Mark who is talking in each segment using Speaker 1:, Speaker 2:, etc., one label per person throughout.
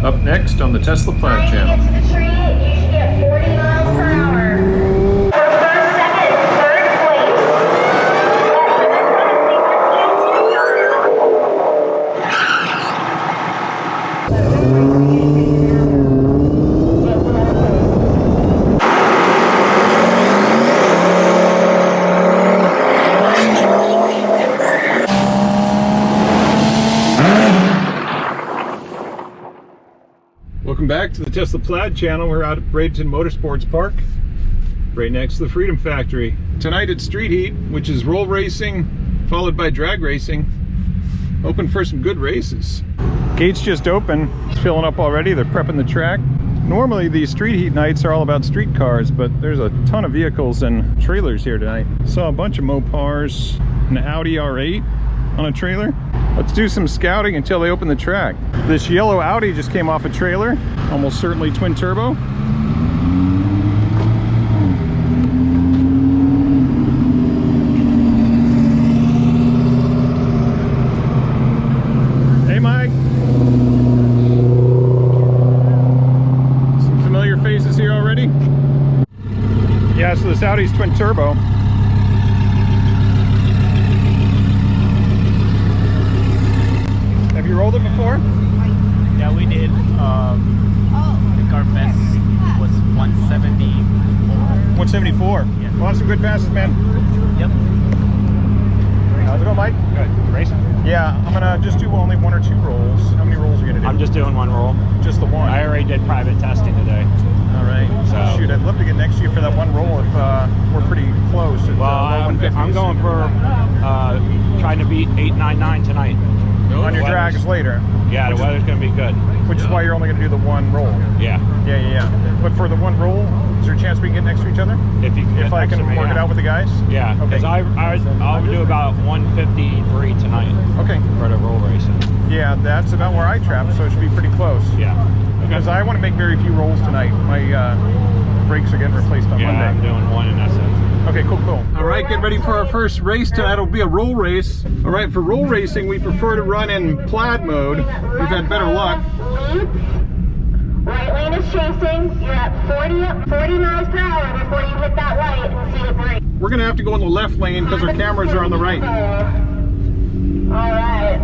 Speaker 1: Up next on the Tesla Plaid channel.
Speaker 2: To the tree, you should get 40 miles per hour. For first, second, third place.
Speaker 1: Welcome back to the Tesla Plaid channel. We're out at Bradenton Motorsports Park, right next to the Freedom Factory. Tonight it's street heat, which is roll racing, followed by drag racing. Hoping for some good races. Gates just open. It's filling up already. They're prepping the track. Normally these street heat nights are all about street cars, but there's a ton of vehicles and trailers here tonight. Saw a bunch of Mopars, an Audi R8 on a trailer. Let's do some scouting until they open the track. This yellow Audi just came off a trailer, almost certainly twin turbo. Hey Mike. Some familiar faces here already. Yeah, so this Audi's twin turbo. Have you rolled it before?
Speaker 3: Yeah, we did. I think our best was 174.
Speaker 1: 174.
Speaker 3: Yeah.
Speaker 1: Well, some good passes, man.
Speaker 3: Yep.
Speaker 1: How's it going, Mike?
Speaker 3: Good. Racing?
Speaker 1: Yeah, I'm gonna just do only 1 or 2 rolls. How many rolls are you gonna do?
Speaker 3: I'm just doing 1 roll.
Speaker 1: just the one.
Speaker 3: I already did private testing today.
Speaker 1: All right.
Speaker 3: So
Speaker 1: shoot, I'd love to get next to you for that one roll if we're pretty close. At,
Speaker 3: well, I'm going for trying to beat 899 tonight.
Speaker 1: On your drags later.
Speaker 3: Yeah, the weather's going to be good.
Speaker 1: Which is why you're only going to do the one roll.
Speaker 3: Yeah.
Speaker 1: Yeah. But for the one roll, is there a chance we can get next to each other?
Speaker 3: If you can
Speaker 1: if I can work it out with the guys?
Speaker 3: Yeah, because
Speaker 1: okay.
Speaker 3: I'll do about 153 tonight.
Speaker 1: Okay.
Speaker 3: For the roll racing.
Speaker 1: Yeah, that's about where I trap, so it should be pretty close.
Speaker 3: Yeah.
Speaker 1: Because I want to make very few rolls tonight. My brakes are getting replaced on Monday.
Speaker 3: Yeah, I'm doing one and that's it.
Speaker 1: Okay, cool. All right, get ready for our first race tonight. It'll be a roll race. All right, for roll racing, we prefer to run in plaid mode. We've had better luck.
Speaker 2: Right lane is chasing. You're at 40 miles per hour before you hit that light and see the brake.
Speaker 1: We're gonna have to go in the left lane because our cameras are on the right.
Speaker 2: All right.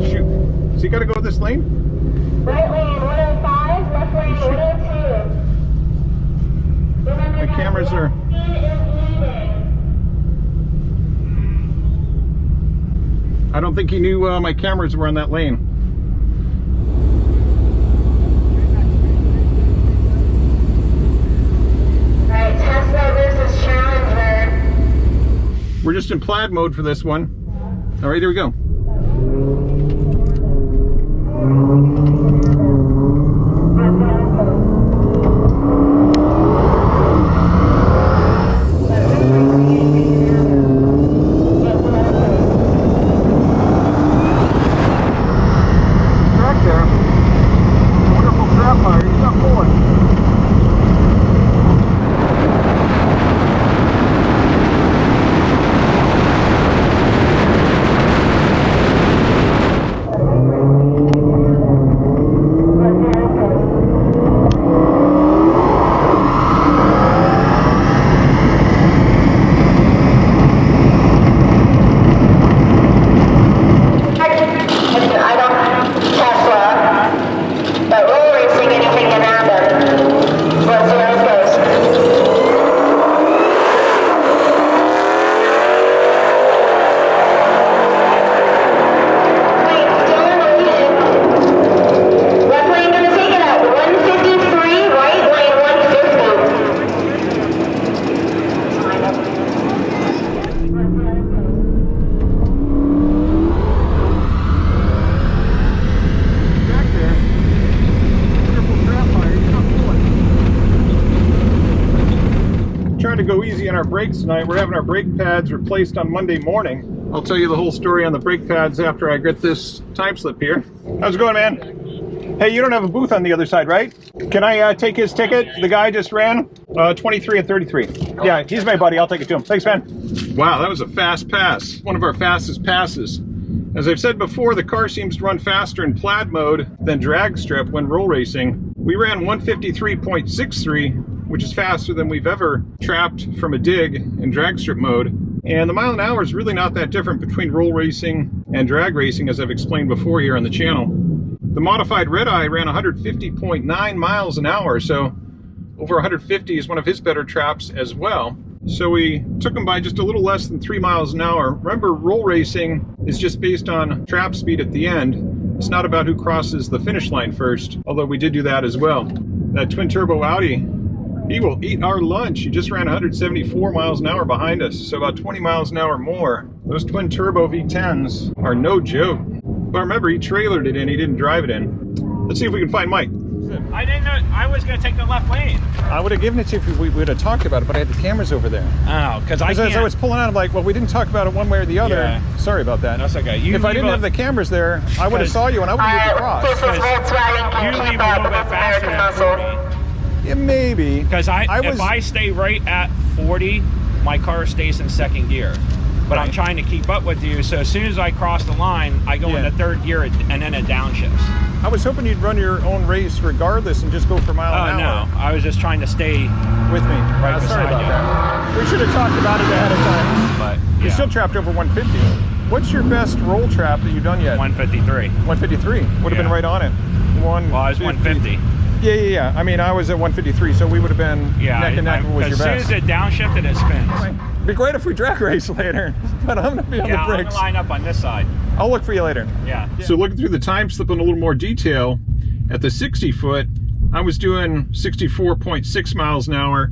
Speaker 1: Shoot. So you gotta go this lane?
Speaker 2: Right lane 105, left lane 102.
Speaker 1: The cameras are... I don't think he knew my cameras were on that lane.
Speaker 2: Alright, Tesla versus Challenger.
Speaker 1: We're just in plaid mode for this one. All right, here we go. To go easy on our brakes tonight. We're having our brake pads replaced on Monday morning. I'll tell you the whole story on the brake pads after I get this time slip here. How's it going, man? Hey, you don't have a booth on the other side, right? Can I take his ticket? The guy just ran 23 and 33. Yeah, he's my buddy. I'll take it to him. Thanks, man. Wow, that was a fast pass. One of our fastest passes. As I've said before, the car seems to run faster in plaid mode than drag strip when roll racing. We ran 153.63, which is faster than we've ever trapped from a dig in drag strip mode. And the mile an hour is really not that different between roll racing and drag racing, as I've explained before here on the channel. The modified Redeye ran 150.9 miles an hour, so over 150 is one of his better traps as well. So we took him by just a little less than 3 miles an hour. Remember, roll racing is just based on trap speed at the end. It's not about who crosses the finish line first, although we did do that as well. That twin turbo Audi, he will eat our lunch. He just ran 174 miles an hour behind us, so about 20 miles an hour more. Those twin turbo V10s are no joke. But remember, he trailered it in, he didn't drive it in. Let's see if we can find Mike.
Speaker 3: I didn't know I was going to take the left lane.
Speaker 1: I would have given it to you if we would have talked about it, but I had the cameras over there.
Speaker 3: Oh, because as
Speaker 1: I was pulling out, I'm like, well, we didn't talk about it one way or the other.
Speaker 3: Yeah.
Speaker 1: Sorry about that.
Speaker 3: That's okay.
Speaker 1: If I didn't have the cameras there, I would have saw you and I would have moved across.
Speaker 2: This is Volkswagen.
Speaker 3: You leave a little bit faster than 40.
Speaker 1: Yeah, maybe.
Speaker 3: Because if I stay right at 40, my car stays in second gear. But I'm trying to keep up with you, so as soon as I cross the line, I go into third gear and then it downshifts.
Speaker 1: I was hoping you'd run your own race regardless and just go for mile an hour.
Speaker 3: No, I was just trying to stay
Speaker 1: with me.
Speaker 3: right beside
Speaker 1: sorry about
Speaker 3: you.
Speaker 1: that. We should have talked about it ahead of time.
Speaker 3: But
Speaker 1: You still trapped over 150. What's your best roll trap that you've done yet?
Speaker 3: 153.
Speaker 1: 153. Would have been right on it.
Speaker 3: Well, I was 150.
Speaker 1: Yeah. I mean, I was at 153, so we would have been neck and neck. What was your best?
Speaker 3: As soon as it downshifted, it spins.
Speaker 1: It'd be great if we drag race later, but I'm gonna be on the
Speaker 3: I'm
Speaker 1: brakes.
Speaker 3: gonna line up on this side.
Speaker 1: I'll look for you later.
Speaker 3: Yeah.
Speaker 1: So looking through the time slip in a little more detail, at the 60 foot, I was doing 64.6 miles an hour,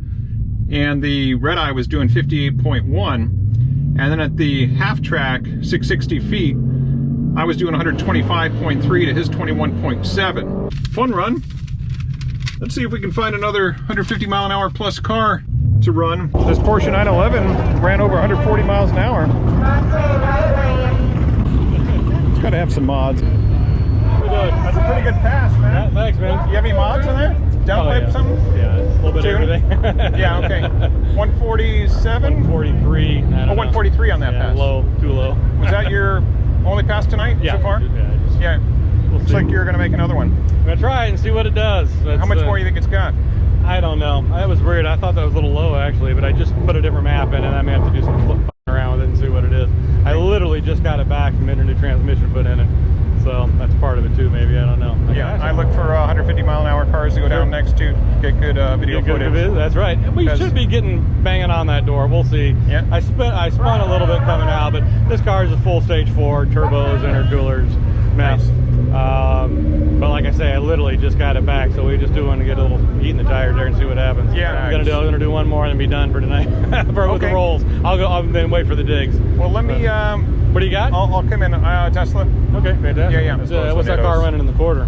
Speaker 1: and the Redeye was doing 58.1. And then at the half track, 660 feet, I was doing 125.3 to his 21.7. Fun run. Let's see if we can find another 150 mile an hour plus car to run. This Porsche 911 ran over 140 miles an hour. It's got to have some mods. That's a pretty good pass, man.
Speaker 4: Thanks, man.
Speaker 1: You have any mods in there? Downpipe or something?
Speaker 4: Yeah, a little bit of everything.
Speaker 1: Yeah, okay. 147?
Speaker 4: 143.
Speaker 1: 143 on that pass.
Speaker 4: Low, too low.
Speaker 1: Was that your only pass tonight so far?
Speaker 4: Yeah.
Speaker 1: Looks like you're going to make another one.
Speaker 4: I'm going to try it and see what it does.
Speaker 1: How much more do you think it's got?
Speaker 4: I don't know. That was weird. I thought that was a little low, actually, but I just put a different map in, and I may have to do some flip around with it and see what it is. I literally just got it back from getting a new transmission put in it. So that's part of it too, maybe. I don't know.
Speaker 1: I look for 150 mile an hour cars to go down next to get good video footage.
Speaker 4: That's right. We should be banging on that door. We'll see.
Speaker 1: Yeah.
Speaker 4: I spun a little bit coming out, but this car is a full stage 4, turbos, intercoolers, mess. But like I say, I literally just got it back, so we just want to get a little heat in the tires there and see what happens.
Speaker 1: Yeah.
Speaker 4: I'm gonna do one more and then be done for tonight. With the rolls. I'll then wait for the digs.
Speaker 1: Well, let me.
Speaker 4: What do you got?
Speaker 1: I'll come in Tesla.
Speaker 4: Okay, fantastic.
Speaker 1: Yeah.
Speaker 4: What's that car running in the quarter?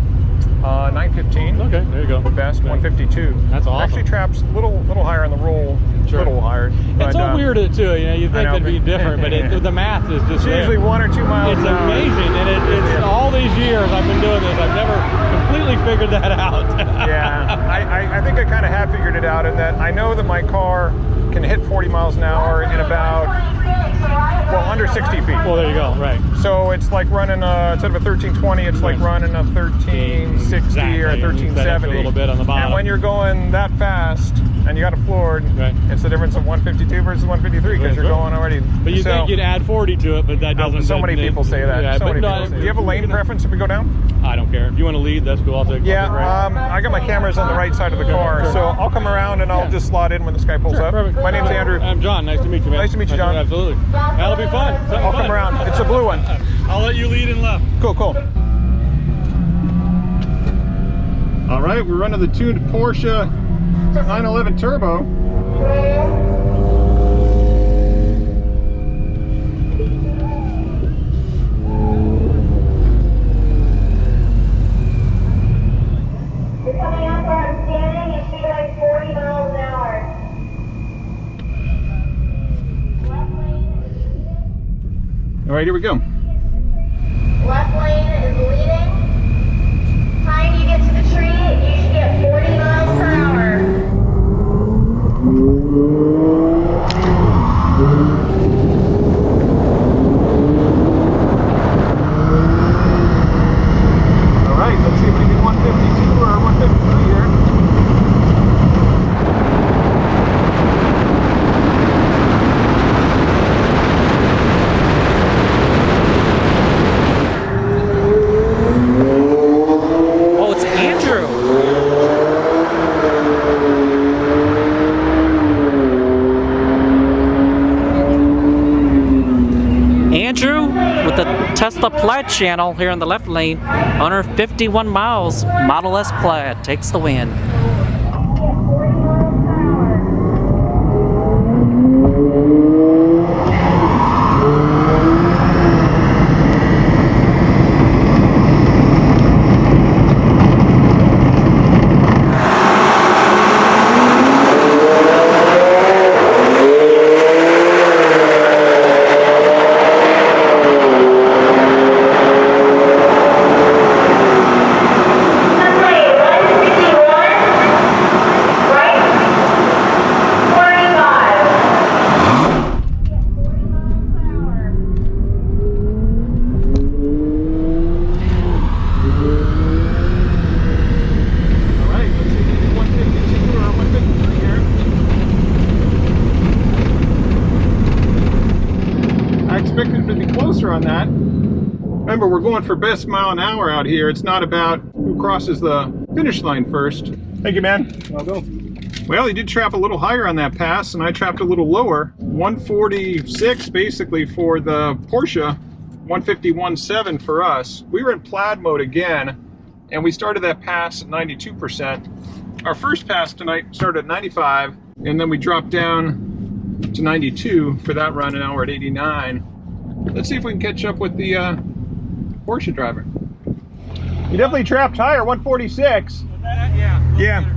Speaker 1: 915.
Speaker 4: Okay, there you go.
Speaker 1: The best, 152.
Speaker 4: That's awesome.
Speaker 1: Actually, traps a little higher on the roll.
Speaker 4: Sure.
Speaker 1: Little higher.
Speaker 4: It's so weird too. You know, you think it'd be different, but the math is just
Speaker 1: usually 1 or 2 miles.
Speaker 4: It's amazing, and it's all these years I've been doing this. I've never completely figured that out.
Speaker 1: Yeah, I think I kind of have figured it out in that I know that my car can hit 40 miles an hour in about, under 60 feet.
Speaker 4: Well, there you go, right.
Speaker 1: So it's like running, instead of a 1320, it's like running a 1360 or a 1370.
Speaker 4: A little bit on the bottom.
Speaker 1: And when you're going that fast, and you got a floored, it's the difference of 152 versus 153 because you're going already.
Speaker 4: But you think you'd add 40 to it, but that doesn't.
Speaker 1: So many people say that.
Speaker 4: Yeah,
Speaker 1: so many people say. Do you have a lane preference if we go down?
Speaker 4: I don't care. If you want to lead, that's cool. I'll take.
Speaker 1: Yeah, I got my cameras on the right side of the car, so I'll come around and I'll just slot in when this guy pulls up.
Speaker 4: Perfect.
Speaker 1: My name's Andrew.
Speaker 4: I'm John. Nice to meet you, man.
Speaker 1: Nice to meet you, John.
Speaker 4: Absolutely. That'll be fun.
Speaker 1: I'll come around. It's a blue one.
Speaker 4: I'll let you lead and left.
Speaker 1: Cool. All right, we're running the tuned Porsche 911 Turbo.
Speaker 2: You're coming up where I'm standing, you should be like 40 miles an hour. Left lane is leading.
Speaker 1: All right, here we go.
Speaker 2: Left lane is leading. Time you get to the tree, you should get 40 miles per hour.
Speaker 5: Plaid channel here in the left lane. 151 miles, Model S Plaid takes the win.
Speaker 1: On that. Remember, we're going for best mile an hour out here. It's not about who crosses the finish line first. Thank you, man. I'll go. Well, he did trap a little higher on that pass, and I trapped a little lower. 146 basically for the Porsche, 151.7 for us. We were in plaid mode again, and we started that pass at 92%. Our first pass tonight started at 95, and then we dropped down to 92 for that run, and now we're at 89. Let's see if we can catch up with the Porsche driver. You definitely trapped higher, 146. Yeah.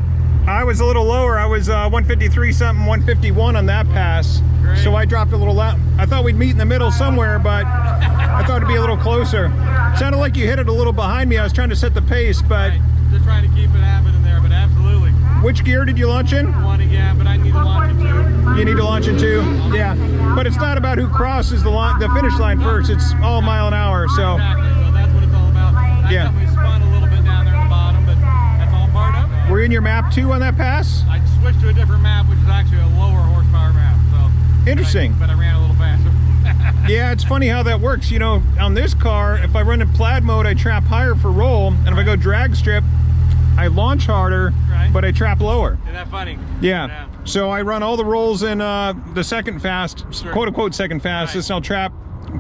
Speaker 1: I was a little lower. I was 153 something, 151 on that pass. Great. So I dropped a little out. I thought we'd meet in the middle somewhere, but I thought it'd be a little closer. Sounded like you hit it a little behind me. I was trying to set the pace, but...
Speaker 4: Right. Just trying to keep it happening there, but absolutely.
Speaker 1: Which gear did you launch in?
Speaker 4: One again, but I need to launch it too.
Speaker 1: You need to launch it too? Yeah. But it's not about who crosses the finish line first. It's all mile an hour, so...
Speaker 4: Exactly. So that's what it's all about. I definitely spun a little bit down there at the bottom, but that's all part of it.
Speaker 1: Were you in your map too on that pass?
Speaker 4: I switched to a different map, which is actually a lower horsepower map. So
Speaker 1: interesting.
Speaker 4: But I ran a little faster.
Speaker 1: Yeah, it's funny how that works. You know, on this car, if I run in plaid mode, I trap higher for roll, and if I go drag strip, I launch harder, right, but I trap lower.
Speaker 4: Isn't that funny?
Speaker 1: Yeah. So I run all the rolls in the second fast,
Speaker 4: sure,
Speaker 1: quote unquote second fastest, right, and I'll trap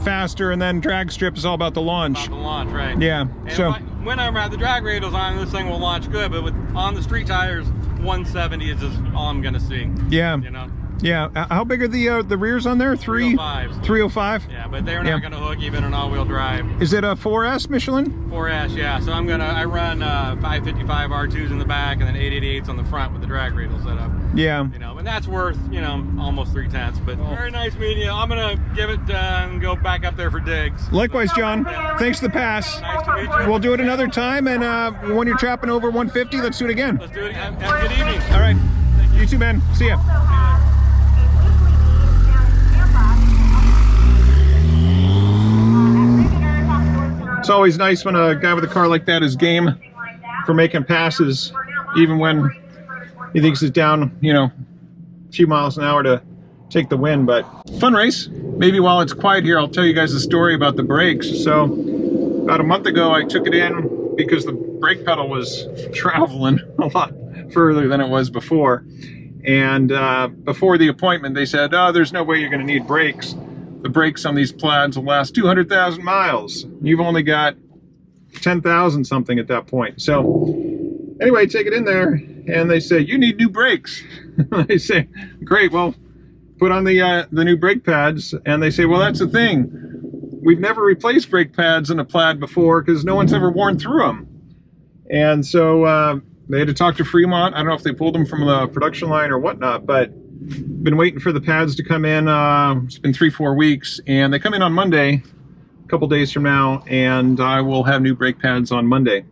Speaker 1: faster, and then drag strip is all about the launch.
Speaker 4: About the launch, right.
Speaker 1: Yeah.
Speaker 4: And
Speaker 1: so
Speaker 4: when I'm at the drag radials on, this thing will launch good, but on the street tires, 170 is just all I'm gonna see.
Speaker 1: Yeah.
Speaker 4: You know?
Speaker 1: Yeah. How big are the rears on there?
Speaker 4: 305.
Speaker 1: 305?
Speaker 4: Yeah, but they're not gonna hook even an all-wheel drive.
Speaker 1: Is it a 4S Michelin?
Speaker 4: 4S, yeah. So I run 555 R2s in the back and then 888s on the front with the drag radial setup.
Speaker 1: Yeah.
Speaker 4: You know, and that's worth, you know, almost 3/10. But very nice meeting you. I'm gonna give it and go back up there for digs.
Speaker 1: Likewise, John. Thanks for the pass.
Speaker 4: Nice to meet you.
Speaker 1: We'll do it another time, and when you're trapping over 150, let's do it again.
Speaker 4: Let's do it again. Have a good evening.
Speaker 1: All right. You too, man. See ya. It's always nice when a guy with a car like that is game for making passes, even when he thinks it's down, you know, a few miles an hour to take the win. But fun race. Maybe while it's quiet here, I'll tell you guys a story about the brakes. So about a month ago, I took it in because the brake pedal was traveling a lot further than it was before. And before the appointment, they said, oh, there's no way you're going to need brakes. The brakes on these plaids will last 200,000 miles. You've only got 10,000 something at that point. So anyway, take it in there, and they say, you need new brakes. I say, great, well, put on the new brake pads. And they say, well, that's the thing. We've never replaced brake pads in a plaid before because no one's ever worn through them. And so they had to talk to Fremont. I don't know if they pulled them from the production line or whatnot, but been waiting for the pads to come in. It's been 3-4 weeks, and they come in on Monday, a couple days from now, and I will have new brake pads on Monday.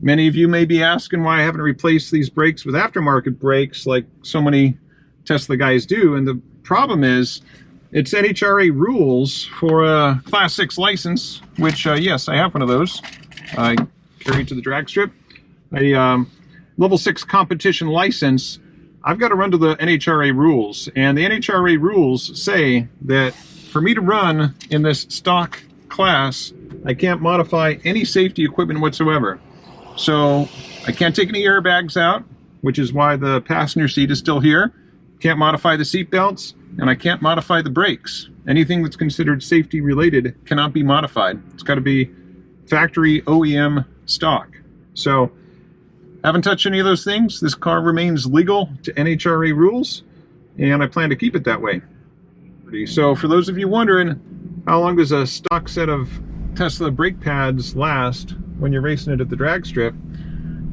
Speaker 1: Many of you may be asking why I haven't replaced these brakes with aftermarket brakes like so many Tesla guys do, and the problem is it's NHRA rules for a Class 6 license, which yes, I have one of those. I carry it to the drag strip. A level 6 competition license. I've got to run to the NHRA rules, and the NHRA rules say that for me to run in this stock class, I can't modify any safety equipment whatsoever. So I can't take any airbags out, which is why the passenger seat is still here. Can't modify the seat belts, and I can't modify the brakes. Anything that's considered safety related cannot be modified. It's got to be factory OEM stock. So, haven't touched any of those things. This car remains legal to NHRA rules, and I plan to keep it that way. So for those of you wondering, how long does a stock set of Tesla brake pads last when you're racing it at the drag strip?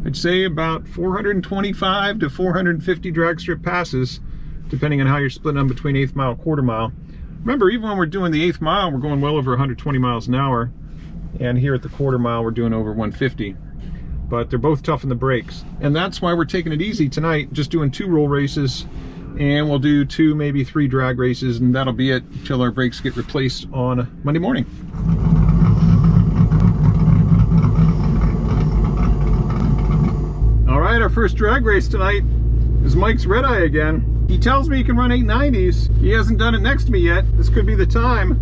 Speaker 1: I'd say about 425 to 450 drag strip passes, depending on how you're splitting them between 1/8 mile, 1/4 mile. Remember, even when we're doing the 1/8 mile, we're going well over 120 miles an hour. And here at the 1/4 mile, we're doing over 150. But they're both tough in the brakes. And that's why we're taking it easy tonight, just doing 2 roll races. And we'll do 2, maybe 3 drag races, and that'll be it till our brakes get replaced on Monday morning. All right, our first drag race tonight is Mike's Redeye again. He tells me he can run 890s. He hasn't done it next to me yet. This could be the time.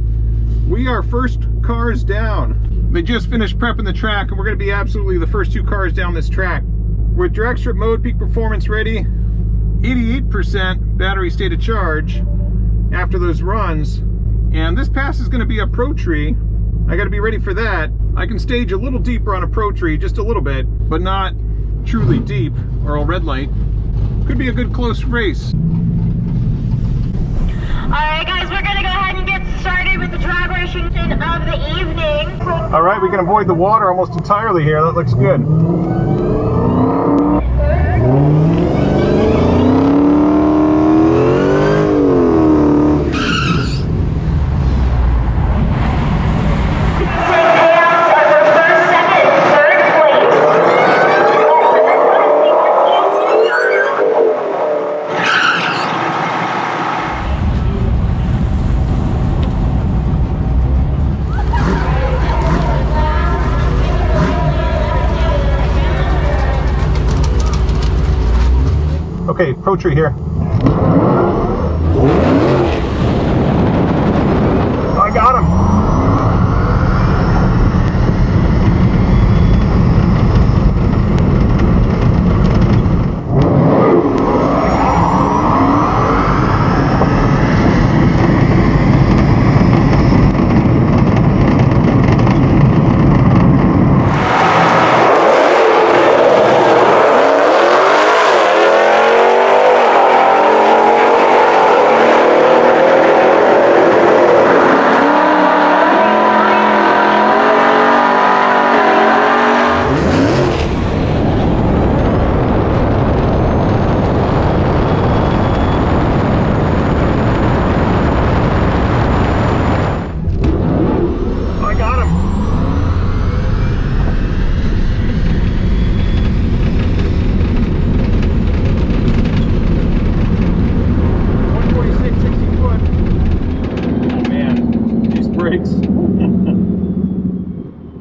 Speaker 1: We are first cars down. They just finished prepping the track, and we're going to be absolutely the first 2 cars down this track. With drag strip mode, peak performance ready, 88% battery state of charge after those runs. And this pass is going to be a pro tree. I got to be ready for that. I can stage a little deeper on a pro tree, just a little bit, but not truly deep, or I'll red light. Could be a good close race.
Speaker 2: Alright guys, we're gonna go ahead and get started with the drag racing of the evening.
Speaker 1: All right, we can avoid the water almost entirely here. That looks good. Okay, pro tree here. I got him.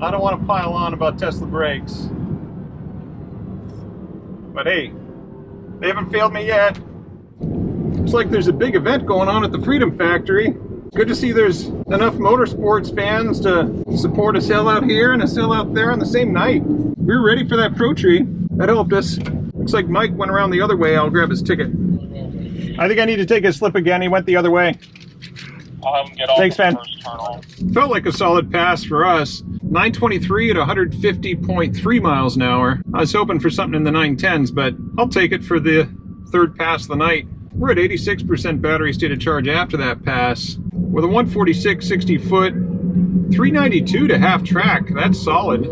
Speaker 1: I don't want to pile on about Tesla brakes, but hey, they haven't failed me yet. Looks like there's a big event going on at the Freedom Factory. Good to see there's enough motorsports fans to support a sellout here and a sellout there on the same night. We were ready for that pro tree. That helped us. Looks like Mike went around the other way. I'll grab his ticket. I think I need to take his slip again. He went the other way.
Speaker 3: I'll have him get off.
Speaker 1: Thanks,
Speaker 3: the
Speaker 1: man.
Speaker 3: first turn off.
Speaker 1: Felt like a solid pass for us. 923 at 150.3 miles an hour. I was hoping for something in the 910s, but I'll take it for the third pass of the night. We're at 86% battery state of charge after that pass. With a 146 60 foot, 392 to half track, that's solid.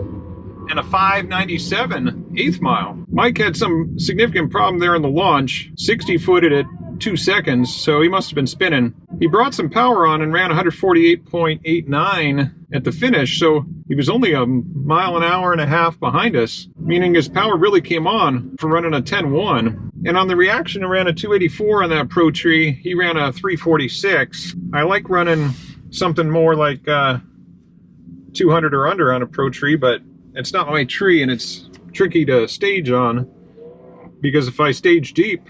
Speaker 1: And a 597 eighth mile. Mike had some significant problem there in the launch. 60 footed at 2 seconds, so he must have been spinning. He brought some power on and ran 148.89 at the finish, so he was only a mile an hour and a half behind us, meaning his power really came on for running a 10.1. And on the reaction, he ran a 284 on that Pro Tree. He ran a 346. I like running something more like 200 or under on a Pro Tree, but it's not my tree and it's tricky to stage on, because if I stage deep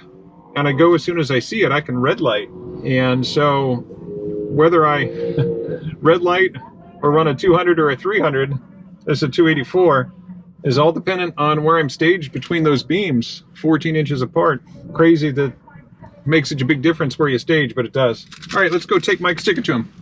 Speaker 1: and I go as soon as I see it, I can red light. And so whether I red light or run a 200 or a 300, that's a 284, is all dependent on where I'm staged between those beams, 14 inches apart. Crazy that makes such a big difference where you stage, but it does. All right, let's go take Mike's ticket to him.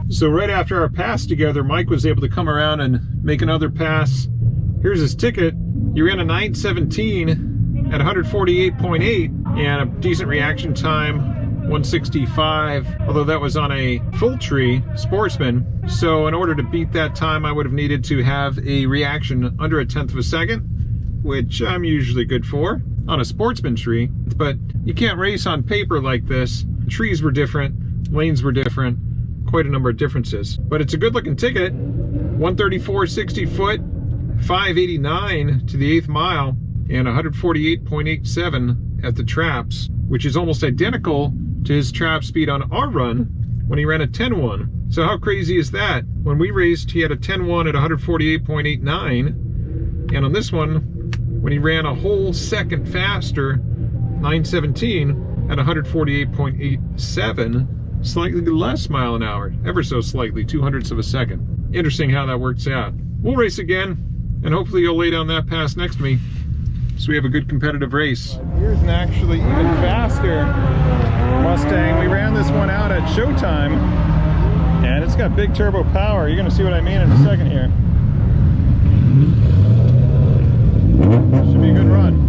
Speaker 1: So right after our pass together, Mike was able to come around and make another pass. Here's his ticket. He ran a 917 at 148.8 and a decent reaction time, 165, although that was on a full tree Sportsman. So in order to beat that time, I would have needed to have a reaction under 1/10 of a second, which I'm usually good for on a Sportsman tree. But you can't race on paper like this. The trees were different, lanes were different. Quite a number of differences, but it's a good looking ticket. 134.60 foot, 589 to the 8th mile, and 148.87 at the traps, which is almost identical to his trap speed on our run when he ran a 10.1. So how crazy is that? When we raced, he had a 10.1 at 148.89, and on this one, when he ran a whole second faster, 917 at 148.87, slightly less mile an hour, ever so slightly, 0.02 of a second. Interesting how that works out. We'll race again, and hopefully you'll lay down that pass next to me so we have a good competitive race. Here's an actually even faster Mustang. We ran this one out at Showtime, and it's got big turbo power. You're gonna see what I mean in a second here. Should be a good run.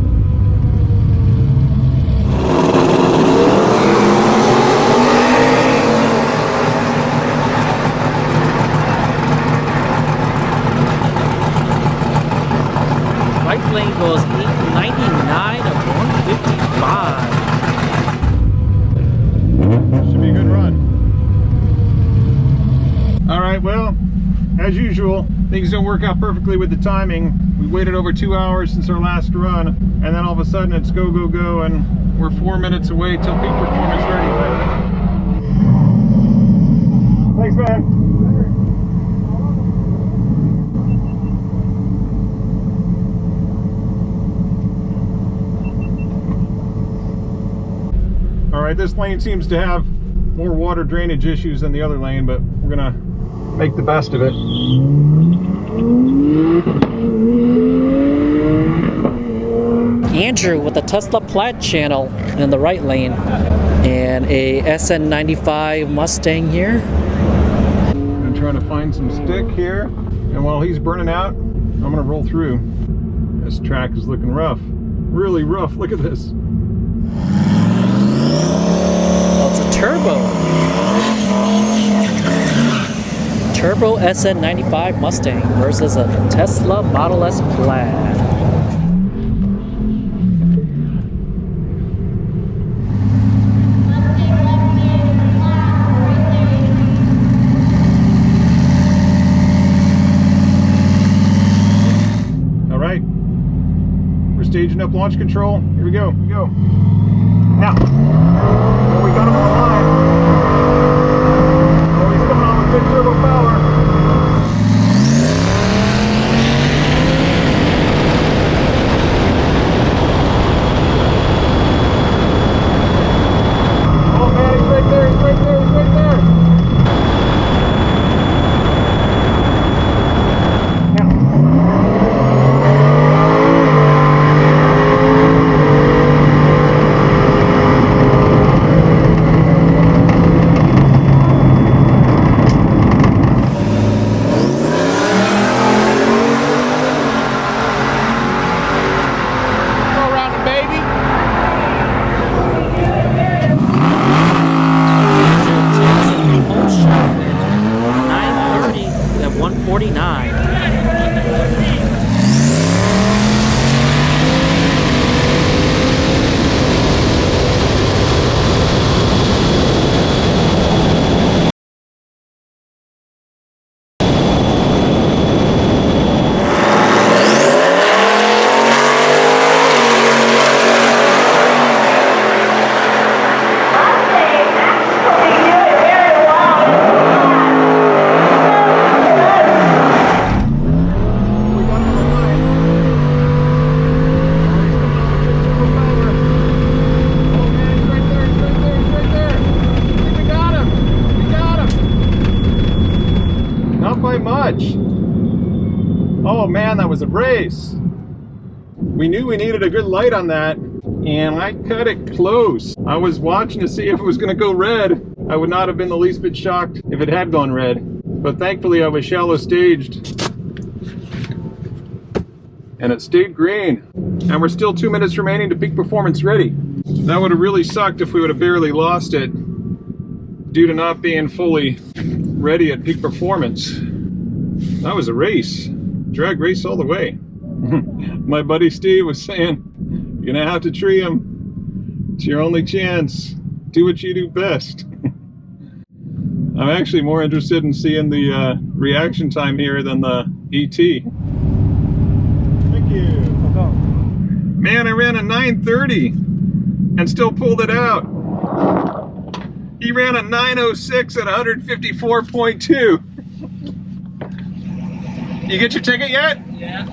Speaker 5: Right lane goes 899 of 155.
Speaker 1: Should be a good run. All right, well, as usual, things don't work out perfectly with the timing. We waited over 2 hours since our last run, and then all of a sudden it's go, go, go, and we're 4 minutes away till peak performance ready. Thanks, man. All right, this lane seems to have more water drainage issues than the other lane, but we're gonna make the best of it.
Speaker 5: Andrew with the Tesla Plaid channel in the right lane, and a SN95 Mustang here.
Speaker 1: I'm trying to find some stick here, and while he's burning out, I'm gonna roll through. This track is looking rough, really rough. Look at this.
Speaker 5: It's a turbo SN95 Mustang versus a Tesla Model S Plaid.
Speaker 1: All right, we're staging up launch control. Here we go. Go now. We got him on the line. Oh, he's coming on with big turbo power. Oh man, he's right there, he's right there, he's right there. by much. Oh man, that was a race. We knew we needed a good light on that, and I cut it close. I was watching to see if it was going to go red. I would not have been the least bit shocked if it had gone red. But thankfully I was shallow staged. And it stayed green. And we're still 2 minutes remaining to peak performance ready. That would have really sucked if we would have barely lost it due to not being fully ready at peak performance. That was a race. Drag race all the way. My buddy Steve was saying, you're gonna have to tree him. It's your only chance. Do what you do best. I'm actually more interested in seeing the reaction time here than the ET. Thank you. Man, I ran a 930 and still pulled it out. He ran a 906 at 154.2. You get your ticket yet?
Speaker 5: Yeah.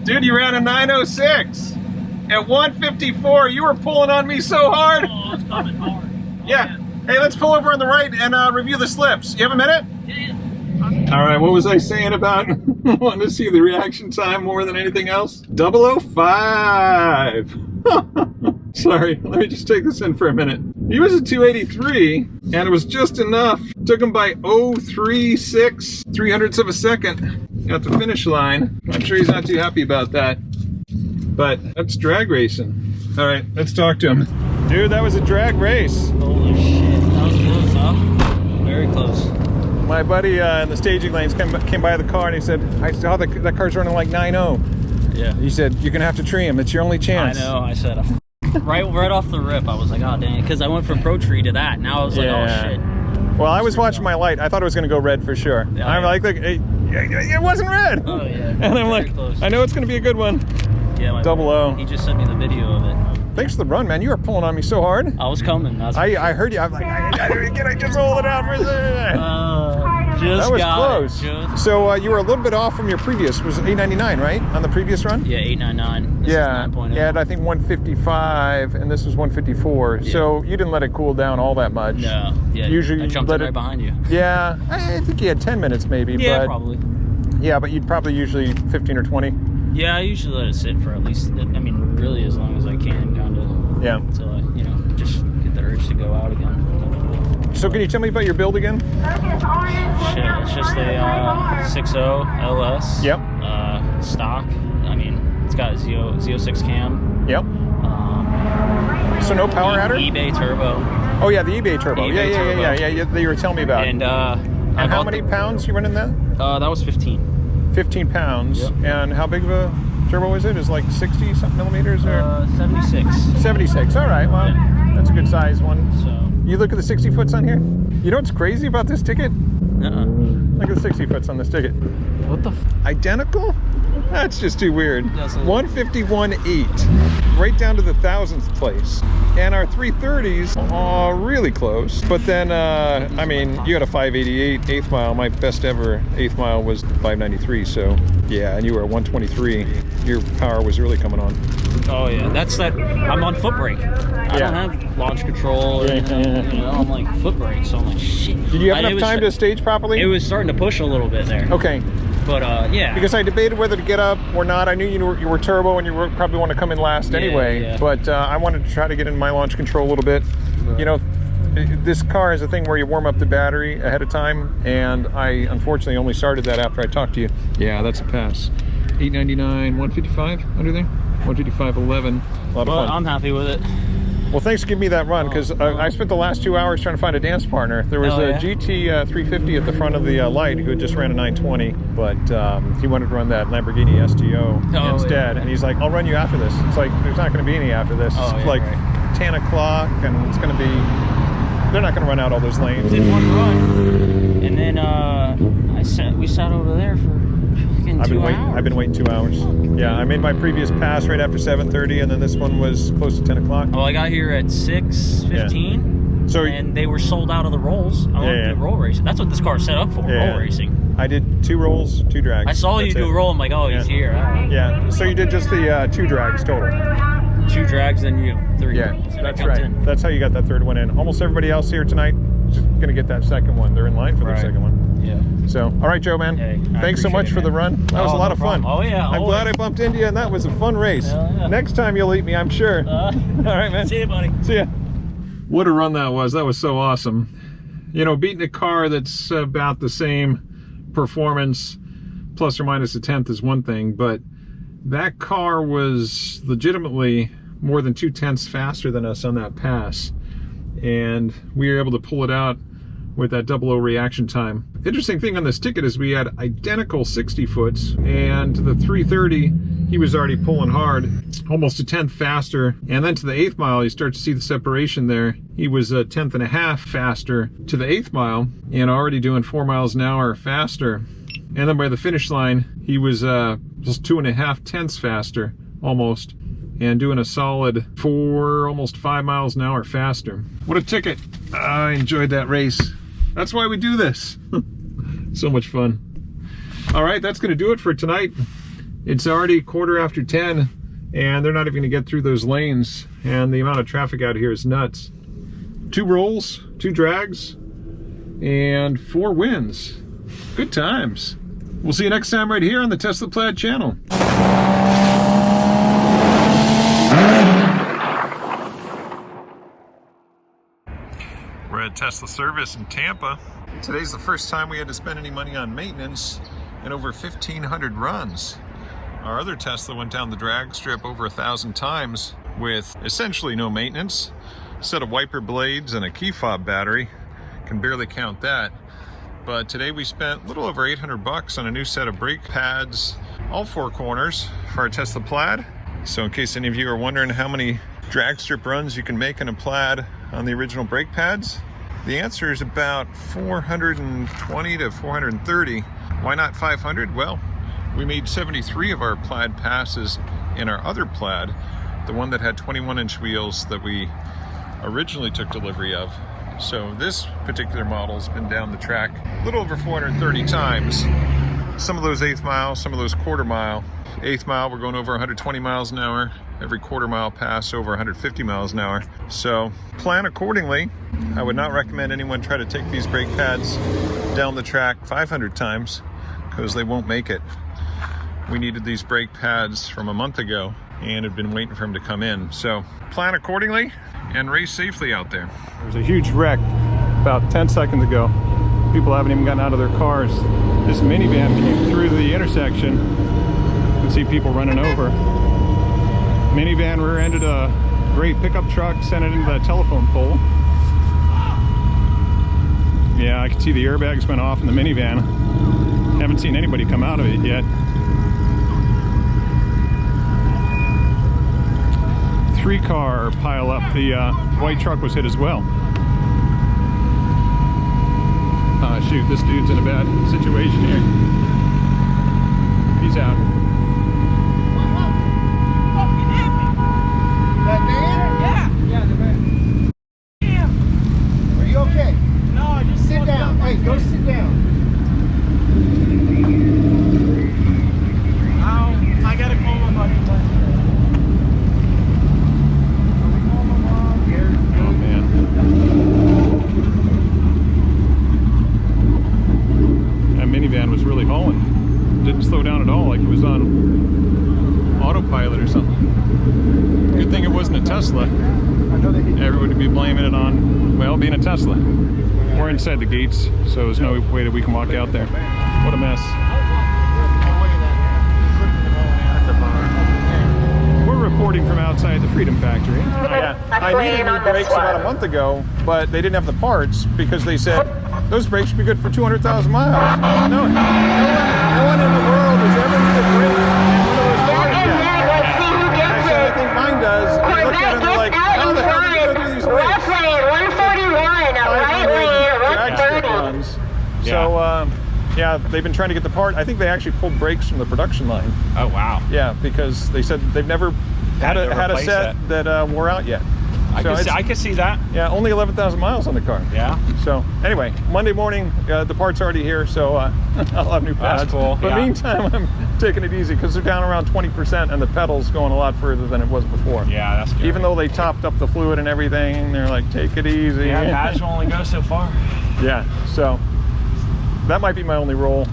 Speaker 1: Dude, you ran a 906 at 154. You were pulling on me so hard.
Speaker 5: Oh, it's coming hard.
Speaker 1: Yeah. Hey, let's pull over on the right and review the slips. You have a minute?
Speaker 5: Yeah.
Speaker 1: All right, what was I saying about wanting to see the reaction time more than anything else? 005. Sorry, let me just take this in for a minute. He was at 283, and it was just enough. Took him by 036 300ths of a second at the finish line. I'm sure he's not too happy about that, but that's drag racing. All right, let's talk to him. Dude, that was a drag race.
Speaker 5: Holy shit. That was close, huh? Very close.
Speaker 1: My buddy in the staging lanes came by the car and he said, I saw that car's running like 9.0.
Speaker 5: Yeah.
Speaker 1: He said, you're gonna have to tree him. It's your only chance.
Speaker 5: I know. I said, right off the rip, I was like, oh dang, because I went from Pro Tree to that. Now I was like, oh shit.
Speaker 1: Well, I was watching my light. I thought it was gonna go red for sure.
Speaker 5: Yeah,
Speaker 1: I'm like, it wasn't red.
Speaker 5: Oh yeah.
Speaker 1: And I'm like,
Speaker 5: close.
Speaker 1: I know it's gonna be a good one.
Speaker 5: Yeah. My
Speaker 1: 00.
Speaker 5: He just sent me the video of it.
Speaker 1: Thanks for the run, man. You were pulling on me so hard.
Speaker 5: I was coming.
Speaker 1: I heard you. I'm like, can I just hold it out for a second?
Speaker 5: Just
Speaker 1: that was
Speaker 5: got
Speaker 1: close. So you were a little bit off from your previous. Was 899, right? On the previous run?
Speaker 5: Yeah, 899. This
Speaker 1: Yeah.
Speaker 5: is 9.0.
Speaker 1: Yeah, I think 155, and this was 154.
Speaker 5: Yeah.
Speaker 1: So you didn't let it cool down all that much.
Speaker 5: No. Yeah.
Speaker 1: Usually
Speaker 5: I jumped
Speaker 1: let
Speaker 5: right
Speaker 1: it
Speaker 5: behind you.
Speaker 1: Yeah, I think you had 10 minutes maybe.
Speaker 5: Yeah,
Speaker 1: but,
Speaker 5: probably.
Speaker 1: Yeah, but you'd probably usually 15 or 20.
Speaker 5: Yeah, I usually let it sit for at least, I mean, really as long as I can, kind of.
Speaker 1: Yeah.
Speaker 5: Until I, just get the urge to go out again.
Speaker 1: So can you tell me about your build again?
Speaker 5: Shit, it's just a 6.0 LS.
Speaker 1: Yep.
Speaker 5: Stock. I mean, it's got a Z06 cam.
Speaker 1: Yep. So no power adder?
Speaker 5: eBay turbo.
Speaker 1: Oh yeah, the eBay turbo.
Speaker 5: eBay turbo.
Speaker 1: Yeah. That you were telling me about.
Speaker 5: And
Speaker 1: how many pounds you running that?
Speaker 5: That was 15.
Speaker 1: 15 pounds.
Speaker 5: Yep.
Speaker 1: And how big of a turbo is it? Is it like 60 something millimeters or?
Speaker 5: 76.
Speaker 1: 76. All right. Well, that's a good size one.
Speaker 5: So.
Speaker 1: You look at the 60 foots on here. You know what's crazy about this ticket? Look at the 60 foots on this ticket.
Speaker 5: What the?
Speaker 1: Identical? That's just too weird. 151.8, right down to the thousandth place. And our 330s are really close. But then, I mean, you had a 588 eighth mile. My best ever eighth mile was 593. So yeah, and you were at 123. Your power was really coming on.
Speaker 5: Oh yeah, that's that. I'm on foot brake. I don't have launch control. Or anything, I'm like foot brake, so I'm like shit.
Speaker 1: Did you have enough time to stage properly?
Speaker 5: It was starting to push a little bit there.
Speaker 1: Okay.
Speaker 5: But yeah.
Speaker 1: Because I debated whether to get up or not. I knew you were turbo and you would probably want to come in last anyway.
Speaker 5: Yeah.
Speaker 1: But I wanted to try to get in my launch control a little bit.
Speaker 5: Right.
Speaker 1: This car is a thing where you warm up the battery ahead of time, and I unfortunately only started that after I talked to you. Yeah, that's a pass. 899, 155 under there. 155.11. A lot of fun.
Speaker 5: I'm happy with it.
Speaker 1: Well, thanks for giving me that run, because I spent the last 2 hours trying to find a dance partner. There was a GT 350 at the front of the light who had just ran a 920, but he wanted to run that Lamborghini STO instead. And he's like, I'll run you after this. It's like, there's not going to be any after this. It's like 10 o'clock, and it's going to be, they're not going to run out all those lanes.
Speaker 5: Did one run, and then we sat over there for fucking 2 hours.
Speaker 1: I've been waiting 2 hours. Yeah, I made my previous pass right after 7:30, and then this one was close to 10 o'clock.
Speaker 5: Well, I got here at 6:15,
Speaker 1: So
Speaker 5: and they were sold out of the rolls. I wanted to do roll racing. That's what this car is set up for, roll racing.
Speaker 1: I did 2 rolls, 2 drags.
Speaker 5: I saw you do a roll. I'm like, oh, he's here.
Speaker 1: Yeah, so you did just the 2 drags total.
Speaker 5: 2 drags, then you 3.
Speaker 1: Yeah,
Speaker 5: So
Speaker 1: that's right. That's how you got that third one in. Almost everybody else here tonight is just going to get that second one. They're in line for their second one.
Speaker 5: Yeah.
Speaker 1: So, all right, Joe, man.
Speaker 5: Hey, I
Speaker 1: thanks so much
Speaker 5: appreciate it,
Speaker 1: for the
Speaker 5: man.
Speaker 1: run. That was a lot
Speaker 5: no
Speaker 1: of fun.
Speaker 5: problem. Oh yeah.
Speaker 1: I'm glad I bumped into you, and that was a fun race.
Speaker 5: Hell yeah.
Speaker 1: Next time you'll eat me, I'm sure. All right, man.
Speaker 5: See you, buddy.
Speaker 1: See ya. What a run that was. That was so awesome. You know, beating a car that's about the same performance, plus or minus a tenth, is one thing, but that car was legitimately more than 0.2 faster than us on that pass. And we were able to pull it out with that 00 reaction time. Interesting thing on this ticket is we had identical 60 foots, and the 330, he was already pulling hard, almost a tenth faster. And then to the 8th mile, you start to see the separation there. He was a 1.5 faster to the 8th mile, and already doing 4 miles an hour faster. And then by the finish line, he was just 2.5 tenths faster, almost, and doing a solid 4, almost 5 miles an hour faster. What a ticket. I enjoyed that race. That's why we do this. So much fun. All right, that's gonna do it for tonight. It's already 10:15, and they're not even gonna get through those lanes, and the amount of traffic out here is nuts. 2 rolls, 2 drags, and 4 wins. Good times. We'll see you next time right here on the Tesla Plaid channel. We're at Tesla service in Tampa. Today's the first time we had to spend any money on maintenance in over 1,500 runs. Our other Tesla went down the drag strip over 1,000 times with essentially no maintenance. A set of wiper blades and a key fob battery. Can barely count that. But today we spent a little over 800 bucks on a new set of brake pads, all 4 corners for our Tesla Plaid. So in case any of you are wondering how many drag strip runs you can make in a Plaid on the original brake pads, the answer is about 420 to 430. Why not 500? Well, we made 73 of our Plaid passes in our other Plaid, the one that had 21-inch wheels that we originally took delivery of. So this particular model's been down the track a little over 430 times. Some of those 8th mile, some of those quarter mile. 8th mile, we're going over 120 miles an hour. Every quarter mile pass over 150 miles an hour. So plan accordingly. I would not recommend anyone try to take these brake pads down the track 500 times because they won't make it. We needed these brake pads from a month ago and have been waiting for them to come in. So plan accordingly and race safely out there. There was a huge wreck about 10 seconds ago. People haven't even gotten out of their cars. This minivan came through the intersection. You can see people running over. Minivan rear-ended a great pickup truck, sent it into that telephone pole. Yeah, I can see the airbags went off in the minivan. Haven't seen anybody come out of it yet. 3-car pile up. The white truck was hit as well. Shoot, this dude's in a bad situation here. He's out.
Speaker 6: That van? Yeah. Yeah, the van. Damn. Are you okay? No, I just sit down. Hey, go sit down. I gotta call my buddy.
Speaker 1: Oh man. That minivan was really hauling. Didn't slow down at all, like it was on autopilot or something. Good thing it wasn't a Tesla. Everyone would be blaming it on, well, being a Tesla. We're inside the gates, so there's no way that we can walk out there. What a mess. We're reporting from outside the Freedom Factory. I needed new brakes about a month ago, but they didn't have the parts because they said those brakes should be good for 200,000 miles. No one in the world has ever needed brakes in one of those cars yet. I said, I think mine does. And I looked at them like, how the hell did you go through these brakes?
Speaker 2: Left lane, 141, right lane, 130.
Speaker 1: Runs. So, yeah, they've been trying to get the part. I think they actually pulled brakes from the production line.
Speaker 3: Oh, wow.
Speaker 1: Yeah, because they said they've never had a set that wore out yet.
Speaker 3: I could see that.
Speaker 1: Yeah, only 11,000 miles on the car.
Speaker 3: Yeah.
Speaker 1: So anyway, Monday morning, the part's already here, so I'll have new pads.
Speaker 3: That's cool.
Speaker 1: But meantime, I'm taking it easy because they're down around 20% and the pedal's going a lot further than it was before.
Speaker 3: Yeah, that's good.
Speaker 1: Even though they topped up the fluid and everything, they're like, take it easy.
Speaker 3: Yeah, pads will only go so far.
Speaker 1: Yeah, so that might be my only roll.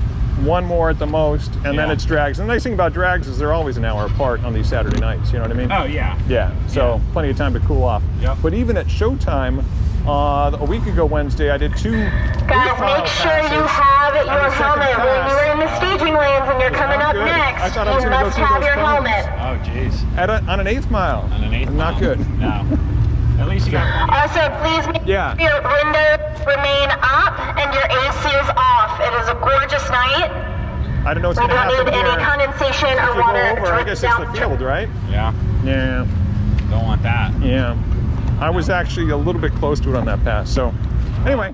Speaker 1: One more at the most, and then
Speaker 3: Yeah.
Speaker 1: it's drags. And the nice thing about drags is they're always an hour apart on these Saturday nights, you know what I mean?
Speaker 3: Oh, yeah.
Speaker 1: Yeah, so plenty of time to cool off.
Speaker 3: Yep.
Speaker 1: But even at showtime, a week ago Wednesday, I did 2
Speaker 2: Guys, make sure you have your helmet when you are in the staging lanes and you're coming up
Speaker 1: good. I
Speaker 2: next.
Speaker 1: thought I was
Speaker 2: You
Speaker 1: gonna go
Speaker 2: must
Speaker 1: through
Speaker 2: have
Speaker 1: those
Speaker 2: your
Speaker 1: cones.
Speaker 2: helmet.
Speaker 3: Oh, jeez.
Speaker 1: on an 8th mile.
Speaker 3: On an 8th
Speaker 1: Not
Speaker 3: mile.
Speaker 1: good.
Speaker 3: No. At least you got
Speaker 2: Also, please make
Speaker 1: Yeah.
Speaker 2: sure your windows remain up and your AC is off. It is a gorgeous night.
Speaker 1: I don't know what's
Speaker 2: We
Speaker 1: going to
Speaker 2: don't
Speaker 1: happen
Speaker 2: need any
Speaker 1: here.
Speaker 2: condensation
Speaker 1: If
Speaker 2: or
Speaker 1: you
Speaker 2: water
Speaker 1: go over, I guess it's the field, right?
Speaker 3: Yeah.
Speaker 1: Yeah,
Speaker 3: Don't want that.
Speaker 1: yeah. I was actually a little bit close to it on that pass. So, anyway,